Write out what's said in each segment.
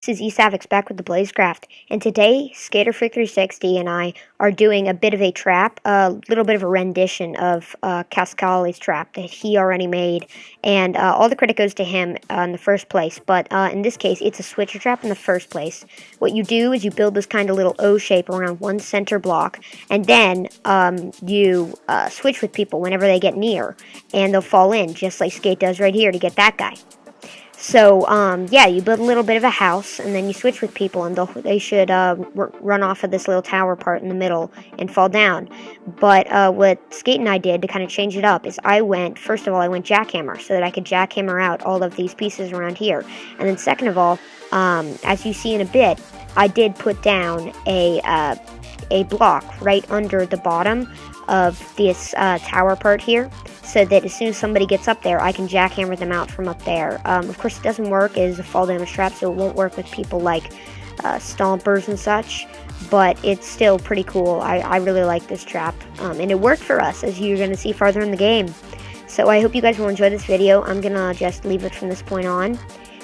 This is East back with the Blazecraft, and today Skaterfreak360 and I are doing a bit of a trap, a little bit of a rendition of Kasikalli's trap that he already made, and all the credit goes to him in the first place, but in this case it's a switcher trap in the first place. What you do is you build this kind of little O shape around one center block, and then you switch with people whenever they get near, and they'll fall in, just like Skate does right here to get that guy. So, yeah, you build a little bit of a house, and then you switch with people, and they should run off of this little tower part in the middle and fall down. But what Skate and I did to kind of change it up is first of all, I went Jackhammer, so that I could jackhammer out all of these pieces around here. And then second of all, as you see in a bit, I did put down a block right under the bottom of this tower part here, so that as soon as somebody gets up there, I can jackhammer them out from up there. Of course, it doesn't work as a fall damage trap, so it won't work with people like stompers and such, but it's still pretty cool. I really like this trap, and it worked for us, as you're going to see farther in the game. So I hope you guys will enjoy this video. I'm going to just leave it from this point on.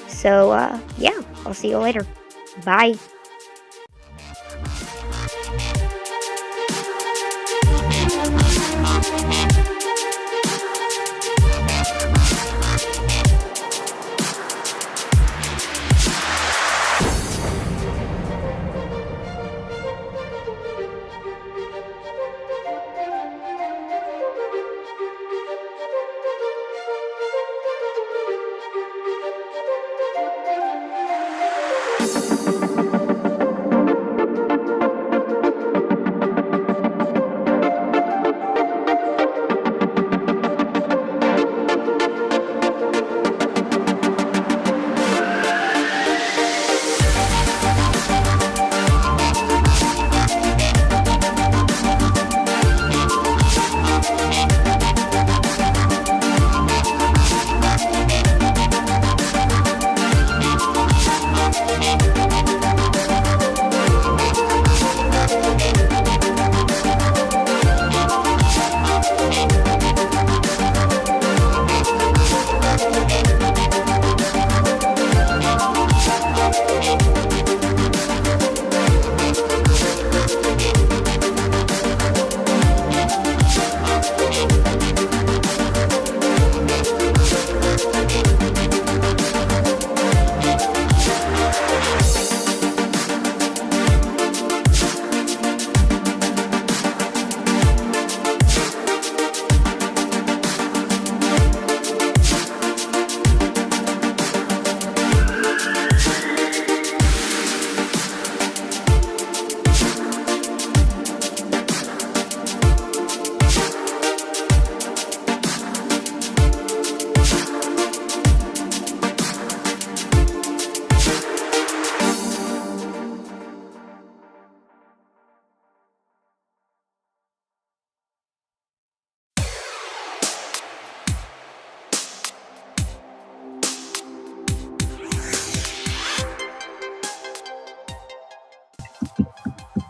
So, yeah, I'll see you later. Bye.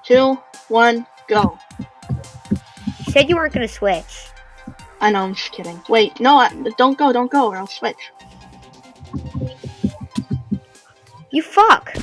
Two, one, go. You said you weren't going to switch. I know, I'm just kidding. Wait, no, don't go, or I'll switch. You fuck!